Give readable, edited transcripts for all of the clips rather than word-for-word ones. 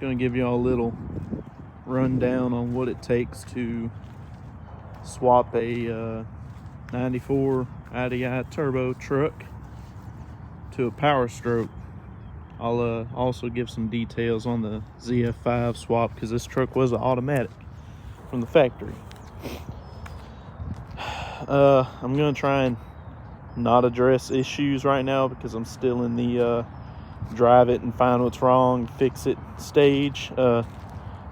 Gonna give you all a little rundown on what it takes to swap a 94 IDI turbo truck to a Powerstroke. I'll also give some details on the ZF5 swap because this truck was an automatic from the factory. I'm gonna try and not address issues right now because I'm still in the drive it and find what's wrong, fix it stage,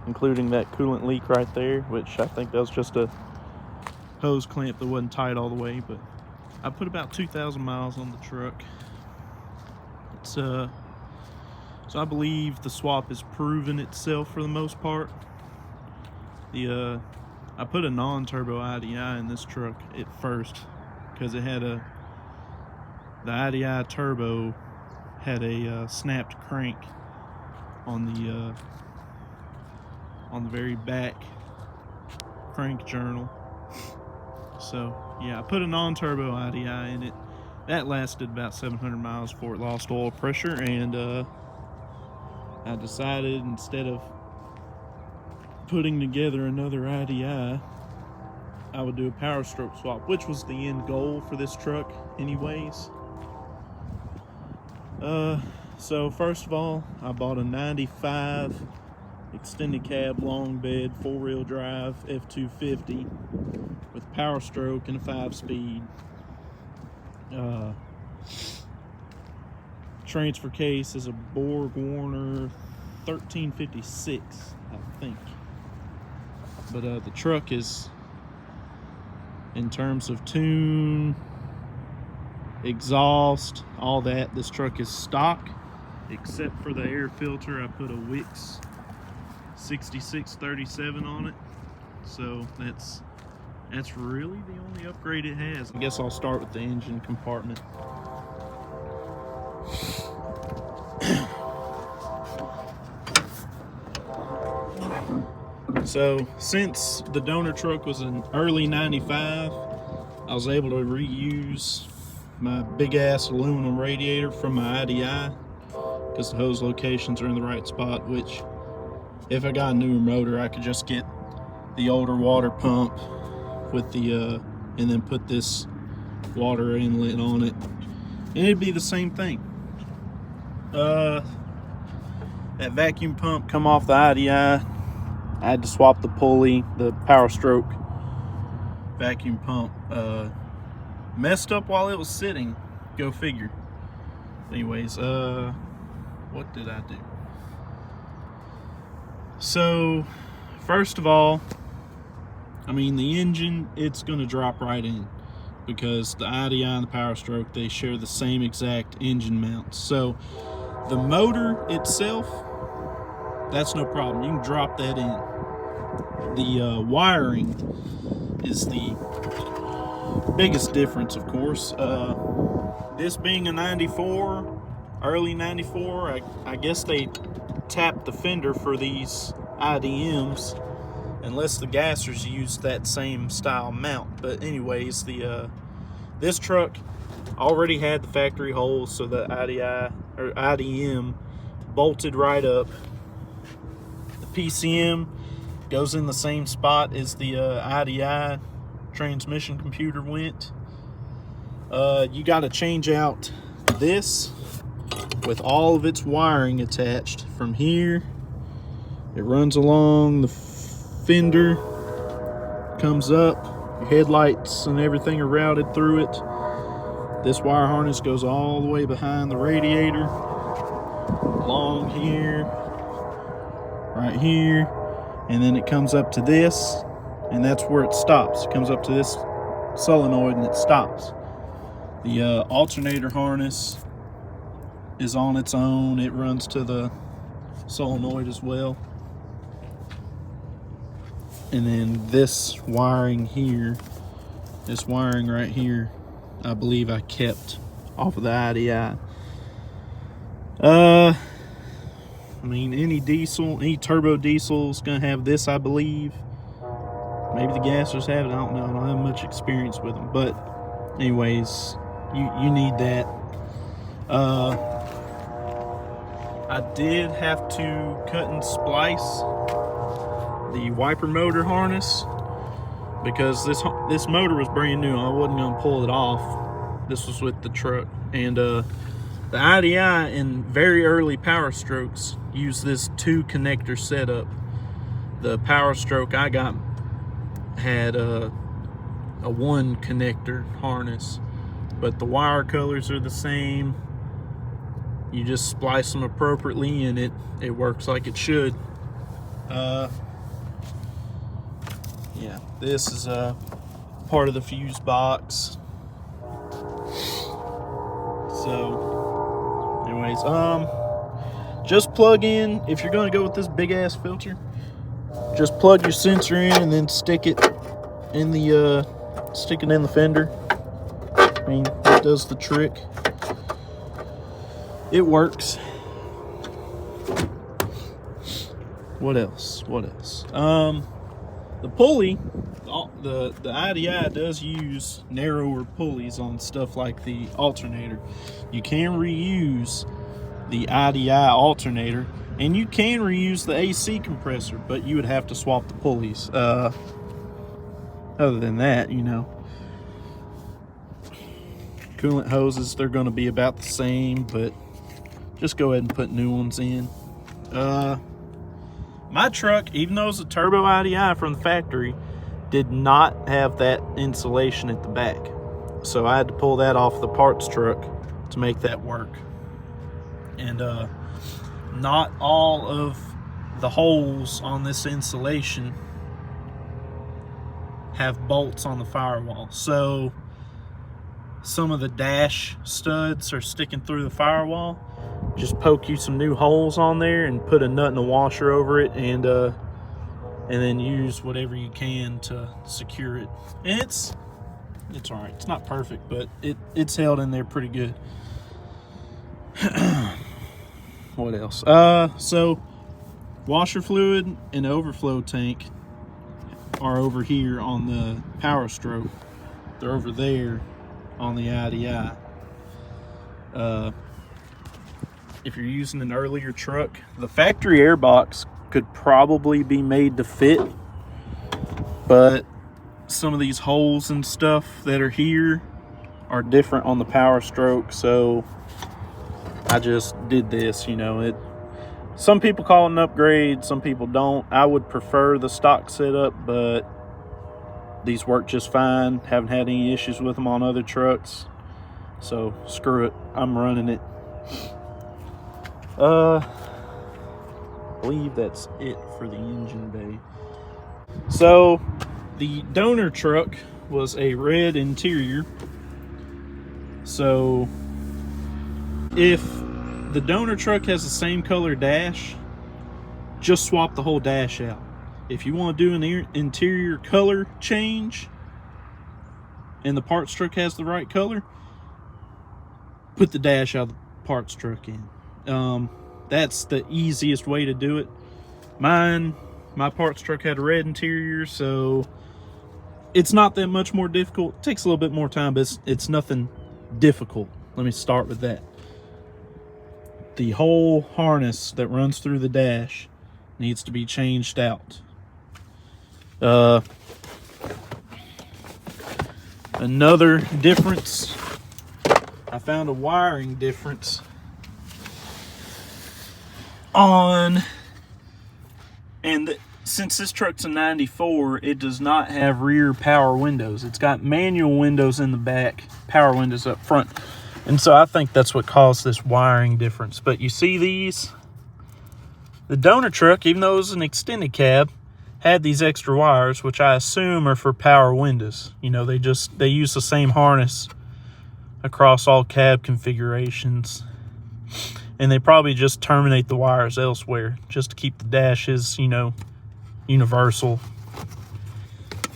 including that coolant leak right there, which I think that was just a hose clamp that wasn't tight all the way. But I put about 2,000 miles on the truck. It's so I believe the swap has proven itself for the most part. I put a non-turbo IDI in this truck at first because it had the IDI turbo had a snapped crank on the very back crank journal. So yeah, I put a non-turbo IDI in it. That lasted about 700 miles before it lost oil pressure, and I decided instead of putting together another IDI, I would do a Powerstroke swap, which was the end goal for this truck anyways. So first of all, I bought a 95 extended cab long bed 4-wheel drive F250 with Powerstroke and a 5-speed. Transfer case is a Borg Warner 1356, I think. But the truck is, in terms of tune, exhaust, all that, this truck is stock except for the air filter. I put a Wix 6637 on it, so that's really the only upgrade it has. I guess I'll start with the engine compartment. So since the donor truck was an early 95, I was able to reuse my big ass aluminum radiator from my IDI because the hose locations are in the right spot, which if I got a newer motor, I could just get the older water pump with the and then put this water inlet on it, and it'd be the same thing. That vacuum pump come off the IDI. I had to swap the pulley. The Powerstroke vacuum pump messed up while it was sitting. Go figure. Anyways, what did I do? So, first of all, I mean, the engine, it's going to drop right in because the IDI and the Powerstroke, they share the same exact engine mounts. So, the motor itself, that's no problem. You can drop that in. The wiring is the biggest difference, of course. This being a 94, early 94, I guess they tapped the fender for these IDMs, unless the gassers used that same style mount. But anyways, this truck already had the factory holes, so the IDI or IDM bolted right up. The PCM goes in the same spot as the IDI transmission computer went. You got to change out this with all of its wiring attached from here. It runs along the fender, comes up, your headlights and everything are routed through it. This wire harness goes all the way behind the radiator, along here, right here, and then it comes up to this, and that's where it stops. It comes up to this solenoid and it stops. The alternator harness is on its own. It runs to the solenoid as well. And then this wiring here, this wiring right here, I believe I kept off of the IDI. I mean, any diesel, any turbo diesel is gonna have this, I believe. Maybe the gassers have it, I don't know. I don't have much experience with them, but anyways, you need that. I did have to cut and splice the wiper motor harness because this motor was brand new. I wasn't going to pull it off. This was with the truck. And the IDI in very early Powerstrokes used this 2 connector setup. The Powerstroke I got had a 1 connector harness, but the wire colors are the same. You just splice them appropriately and it works like it should. Yeah, this is part of the fuse box. So anyways, just plug in, if you're going to go with this big ass filter, just plug your sensor in and then stick it in the fender. I mean, it does the trick. It works. What else? The pulley, the IDI does use narrower pulleys on stuff like the alternator. You can reuse the IDI alternator, and you can reuse the AC compressor, but you would have to swap the pulleys. Other than that, you know, coolant hoses, they're going to be about the same, but just go ahead and put new ones in. My truck, even though it's a turbo IDI from the factory, did not have that insulation at the back. So I had to pull that off the parts truck to make that work. And not all of the holes on this insulation have bolts on the firewall. So some of the dash studs are sticking through the firewall. Just poke you some new holes on there and put a nut and a washer over it, and then use whatever you can to secure it. And it's all right. It's not perfect, but it's held in there pretty good. What else? So washer fluid and overflow tank are over here on the Powerstroke. They're over there on the IDI. If you're using an earlier truck, the factory airbox could probably be made to fit, but some of these holes and stuff that are here are different on the Powerstroke, so I just did this. You know, some people call it an upgrade, some people don't. I would prefer the stock setup, but these work just fine. Haven't had any issues with them on other trucks, so screw it, I'm running it. I believe that's it for the engine bay. So the donor truck was a red interior. So if the donor truck has the same color dash, just swap the whole dash out. If you want to do an interior color change and the parts truck has the right color, put the dash out of the parts truck in. That's the easiest way to do it. My parts truck had a red interior, so it's not that much more difficult. It takes a little bit more time, but it's nothing difficult. Let me start with that. The whole harness that runs through the dash needs to be changed out. Another difference, I found a wiring difference since this truck's a 94, it does not have rear power windows. It's got manual windows in the back, power windows up front. And so I think that's what caused this wiring difference. But you see these? The donor truck, even though it was an extended cab, had these extra wires, which I assume are for power windows. You know, they use the same harness across all cab configurations. And they probably just terminate the wires elsewhere just to keep the dashes, you know, universal.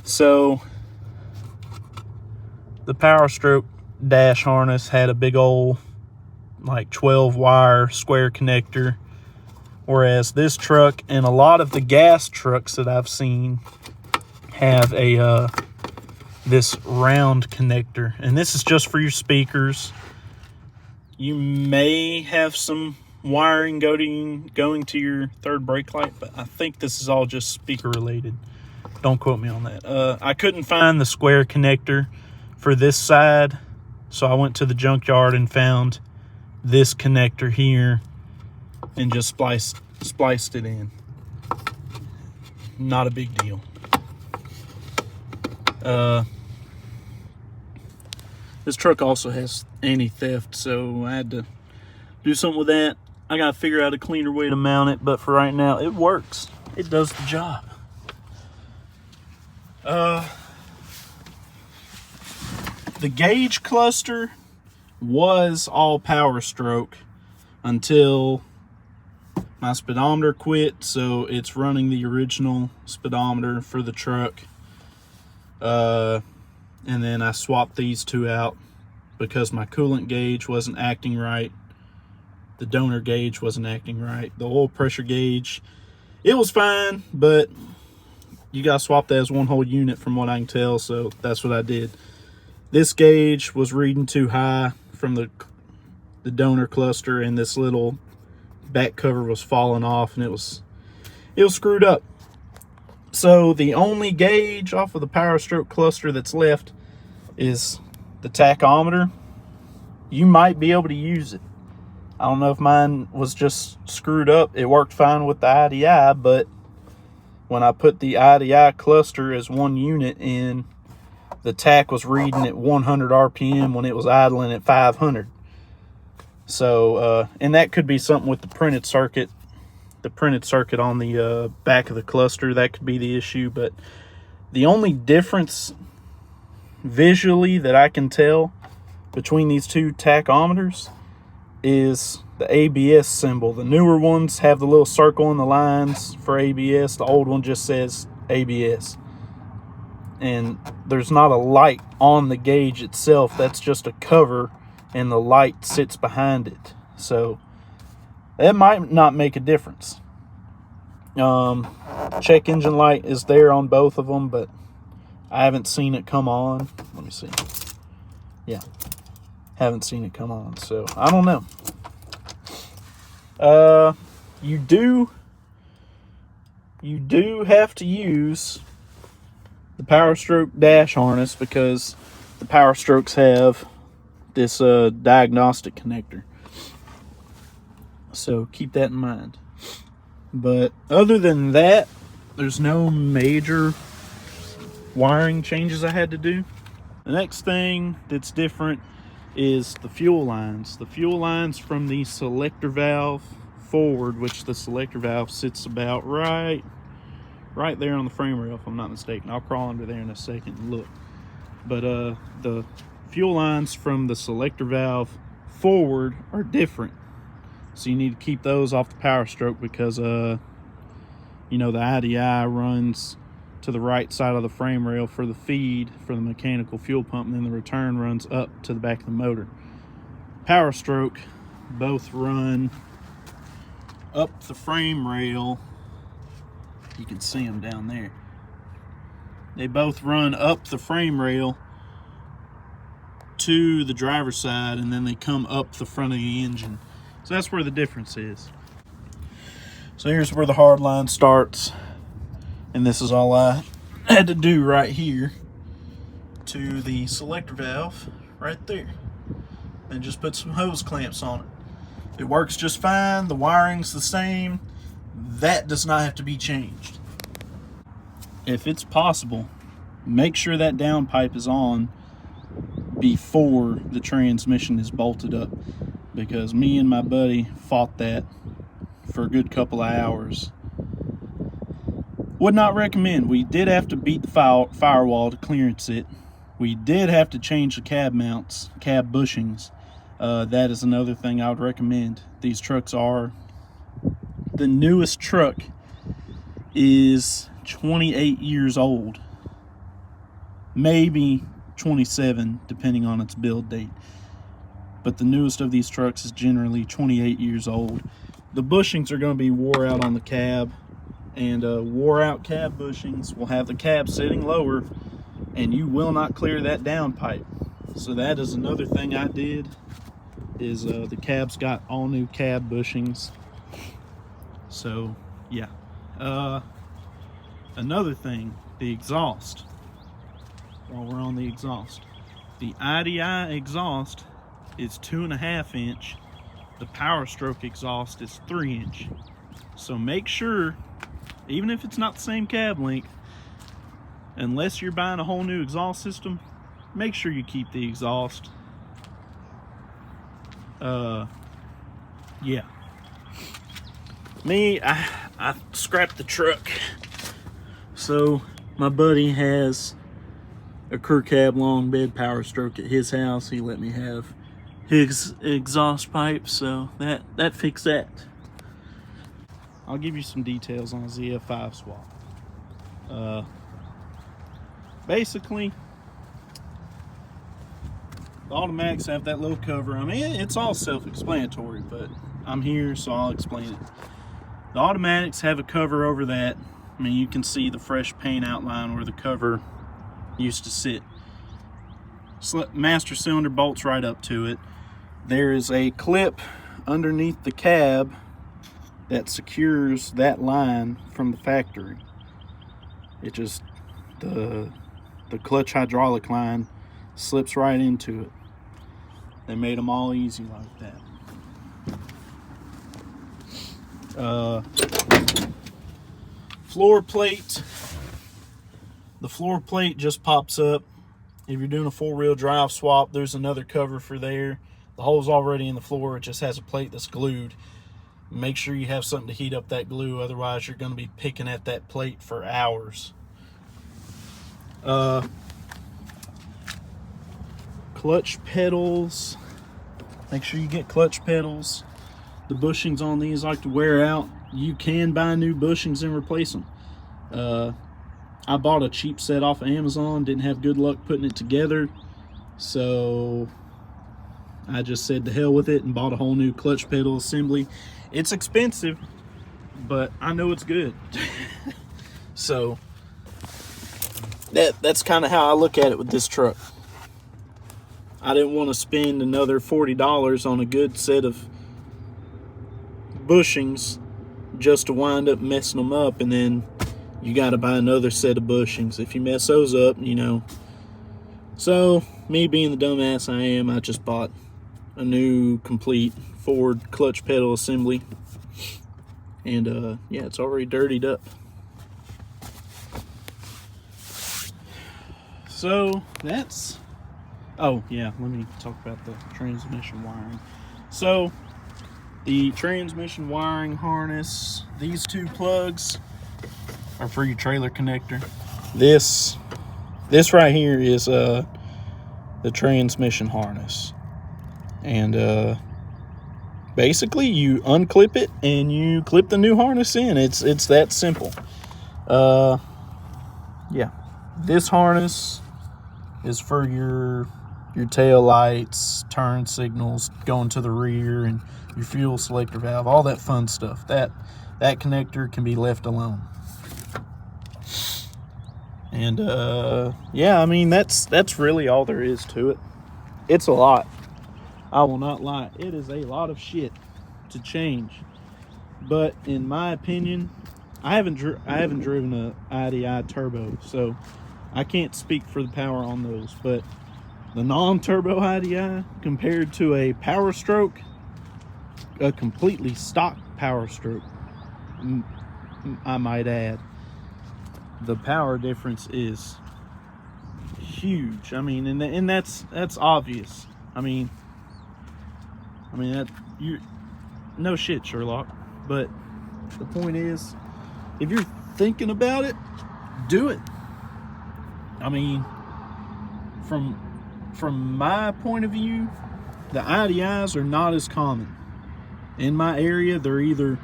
So the Powerstroke dash harness had a big old like 12 wire square connector, whereas this truck and a lot of the gas trucks that I've seen have a this round connector, and this is just for your speakers. You may have some wiring going to your third brake light, but I think this is all just speaker related. Don't quote me on that. I couldn't find the square connector for this side, so I went to the junkyard and found this connector here and just spliced it in. Not a big deal. This truck also has anti-theft, so I had to do something with that. I gotta figure out a cleaner way to mount it, but for right now, it works. It does the job. The gauge cluster was all Powerstroke until my speedometer quit, so it's running the original speedometer for the truck. And then I swapped these two out because my coolant gauge wasn't acting right. The donor gauge wasn't acting right. The oil pressure gauge, it was fine, but you got to swap that as one whole unit from what I can tell, so that's what I did. This gauge was reading too high from the donor cluster, and this little back cover was falling off, and it was screwed up. So the only gauge off of the Powerstroke cluster that's left is the tachometer. You might be able to use it. I don't know if mine was just screwed up. It worked fine with the IDI, but when I put the IDI cluster as one unit in, the tach was reading at 100 RPM when it was idling at 500. So, and that could be something with the printed circuit. The printed circuit on the back of the cluster, that could be the issue. But the only difference visually that I can tell between these two tachometers is the ABS symbol. The newer ones have the little circle in the lines for ABS. The old one just says ABS. And there's not a light on the gauge itself. That's just a cover, and the light sits behind it. So that might not make a difference. Check engine light is there on both of them, but I haven't seen it come on. Let me see. Yeah, haven't seen it come on, so I don't know. You do have to use the Powerstroke dash harness because the Powerstrokes have this diagnostic connector. So keep that in mind. But other than that, there's no major wiring changes I had to do. The next thing that's different is the fuel lines. The fuel lines from the selector valve forward, which the selector valve sits about right there on the frame rail, if I'm not mistaken. I'll crawl under there in a second and look. But the fuel lines from the selector valve forward are different. So you need to keep those off the Powerstroke because, you know, the IDI runs to the right side of the frame rail for the feed for the mechanical fuel pump, and then the return runs up to the back of the motor. Powerstroke both run up the frame rail. You can see them down there. They both run up the frame rail to the driver's side, and then they come up the front of the engine. So that's where the difference is. So here's where the hard line starts, and this is all I had to do right here to the selector valve right there, and just put some hose clamps on it. It works just fine. The wiring's the same. That does not have to be changed. If it's possible, make sure that downpipe is on before the transmission is bolted up, because me and my buddy fought that for a good couple of hours. Would not recommend. We did have to beat the firewall to clearance it. We did have to change the cab mounts, cab bushings. That is another thing I would recommend. These trucks are, the newest truck is 28 years old, maybe 27 depending on its build date, but the newest of these trucks is generally 28 years old. The bushings are going to be wore out on the cab, and wore out cab bushings will have the cab sitting lower, and you will not clear that downpipe. So that is another thing I did is the cab's got all new cab bushings. So yeah. Another thing, the exhaust. While we're on the exhaust, the IDI exhaust is 2.5 inch. The Powerstroke exhaust is 3 inch. So make sure, even if it's not the same cab length, unless you're buying a whole new exhaust system, make sure you keep the exhaust. Yeah. Me, I scrapped the truck. So my buddy has a crew cab long bed Powerstroke at his house. He let me have his exhaust pipe, so that fixed that. I'll give you some details on a ZF5 swap. Basically, the automatics have that little cover. I mean, it's all self-explanatory, but I'm here, so I'll explain it. The automatics have a cover over that. I mean, you can see the fresh paint outline where the cover used to sit. Master cylinder bolts right up to it. There is a clip underneath the cab that secures that line from the factory. It just, the clutch hydraulic line slips right into it. They made them all easy like that. Floor plate. The floor plate just pops up. If you're doing a 4-wheel drive swap, there's another cover for there. The hole's already in the floor. It just has a plate that's glued. Make sure you have something to heat up that glue, otherwise you're going to be picking at that plate for hours. Clutch pedals. Make sure you get clutch pedals. The bushings on these like to wear out. You can buy new bushings and replace them. I bought a cheap set off of Amazon, didn't have good luck putting it together, so I just said to hell with it and bought a whole new clutch pedal assembly. It's expensive, but I know it's good. So that's kind of how I look at it with this truck. I didn't want to spend another $40 on a good set of bushings just to wind up messing them up, and then you got to buy another set of bushings if you mess those up, you know. So me being the dumbass I am, I just bought a new complete Ford clutch pedal assembly, and yeah, it's already dirtied up. So that's, oh yeah, let me talk about the transmission wiring. So the transmission wiring harness, these two plugs are for your trailer connector. This right here is the transmission harness, and basically you unclip it and you clip the new harness in. It's that simple. Yeah, this harness is for your tail lights, turn signals, going to the rear, and your fuel selector valve, all that fun stuff. That connector can be left alone. And yeah, I mean, that's really all there is to it. It's a lot. I will not lie. It is a lot of shit to change. But in my opinion, I haven't driven a IDI turbo, so I can't speak for the power on those. But the non-turbo IDI compared to a Powerstroke, a completely stock Powerstroke, I might add, the power difference is huge. I mean, and that's obvious. I mean that you, no shit, Sherlock. But the point is, if you're thinking about it, do it. I mean, from my point of view, the IDIs are not as common. In my area, they're either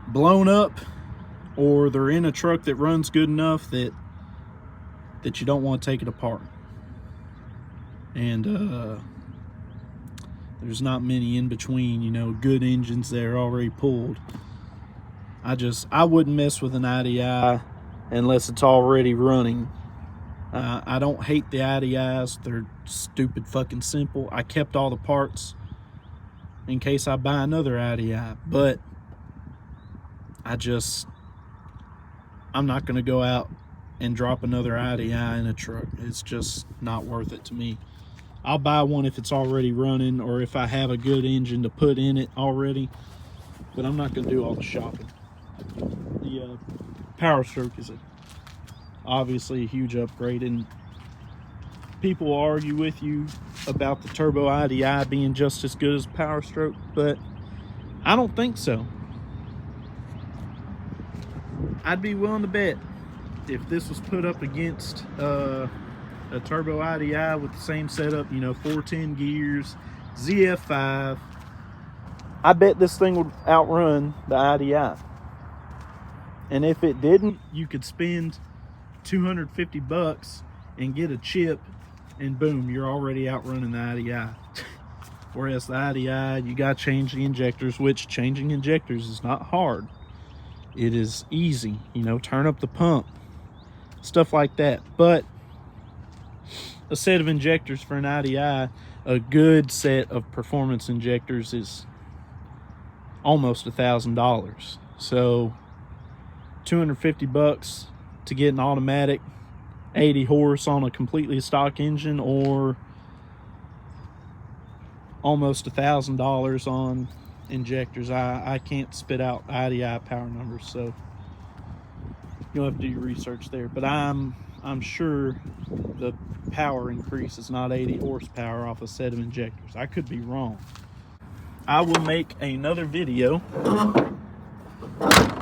blown up or they're in a truck that runs good enough that you don't want to take it apart. And there's not many in between, you know, good engines that are already pulled. I wouldn't mess with an IDI unless it's already running I don't hate the IDIs. They're stupid fucking simple. I kept all the parts in case I buy another IDI, but I'm not going to go out and drop another IDI in a truck. It's just not worth it to me. I'll buy one if it's already running or if I have a good engine to put in it already, but I'm not going to do all the shopping. The Powerstroke is obviously a huge upgrade, and people will argue with you about the turbo IDI being just as good as Powerstroke, but I don't think so. I'd be willing to bet if this was put up against a turbo IDI with the same setup, you know, 410 gears, ZF5, I bet this thing would outrun the IDI. And if it didn't, you could spend $250 and get a chip, and boom, you're already outrunning the IDI. Whereas the IDI, you got to change the injectors, which changing injectors is not hard. It is easy, you know, turn up the pump, stuff like that. But a set of injectors for an IDI, a good set of performance injectors, is almost $1,000. So $250 to get an automatic 80 horse on a completely stock engine, or almost $1,000 on injectors. I can't spit out IDI power numbers, so you'll have to do your research there. But I'm sure the power increase is not 80 horsepower off a set of injectors. I could be wrong. I will make another video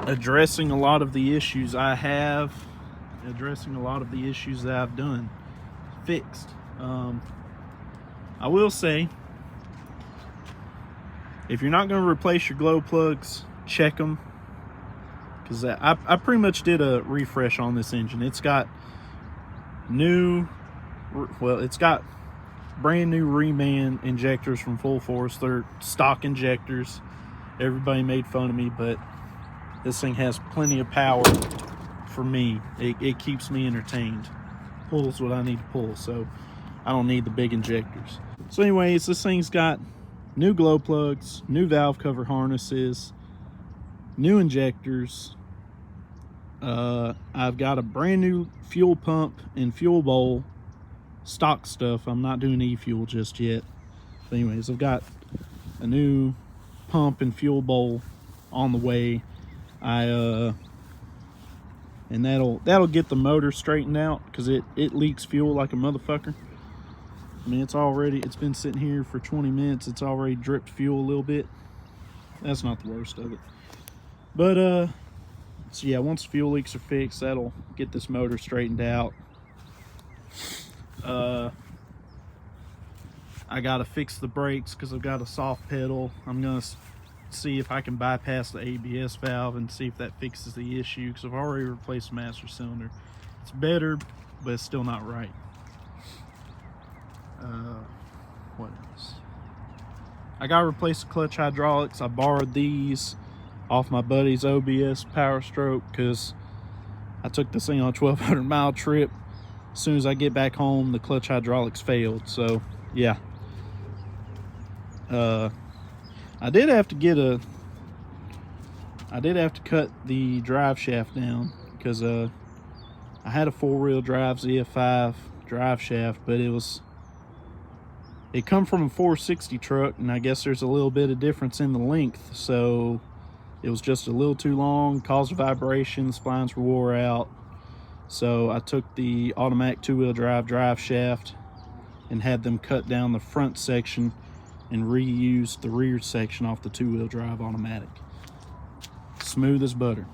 addressing a lot of the issues I have, addressing a lot of the issues that I've done fixed. I will say, if you're not going to replace your glow plugs, check them, because I pretty much did a refresh on this engine. It's got it's got brand new reman injectors from Full Force. They're stock injectors. Everybody made fun of me, but this thing has plenty of power for me. It keeps me entertained. Pulls what I need to pull, so I don't need the big injectors. So anyways, this thing's got new glow plugs, new valve cover harnesses, new injectors. I've got a brand new fuel pump and fuel bowl, stock stuff. I'm not doing e-fuel just yet. But anyways, I've got a new pump and fuel bowl on the way. And that'll get the motor straightened out, because it leaks fuel like a motherfucker. I mean, it's been sitting here for 20 minutes. It's already dripped fuel a little bit. That's not the worst of it. But so yeah, once the fuel leaks are fixed, that'll get this motor straightened out. I gotta fix the brakes because I've got a soft pedal. I'm gonna see if I can bypass the ABS valve and see if that fixes the issue, because I've already replaced the master cylinder. It's better, but it's still not right. What else? I gotta replace the clutch hydraulics. I borrowed these off my buddy's OBS Powerstroke because I took this thing on a 1,200 mile trip. As soon as I get back home, the clutch hydraulics failed. So yeah, I did have to cut the drive shaft down, because I had a 4-wheel drive ZF5 drive shaft, but it come from a 460 truck, and I guess there's a little bit of difference in the length, so it was just a little too long, caused vibration, splines were wore out. So I took the automatic 2-wheel drive shaft and had them cut down the front section and reused the rear section off the 2-wheel drive automatic. Smooth as butter.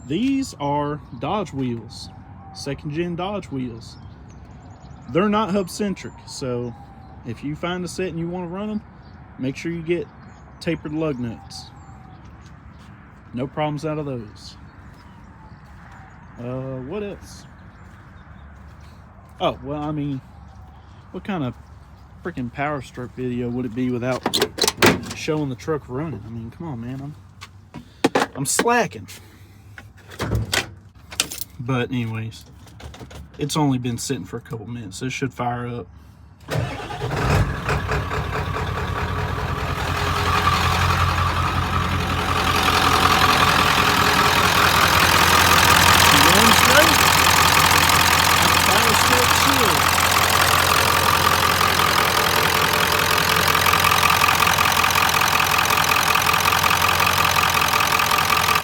These are Dodge wheels, 2nd gen Dodge wheels. They're not hub centric, so if you find a set and you want to run them, make sure you get tapered lug nuts. No problems out of those. What else? Oh, well, I mean, what kind of freaking Powerstroke video would it be without showing the truck running? I mean, come on, man. I'm slacking. But anyways, it's only been sitting for a couple minutes. This should fire up.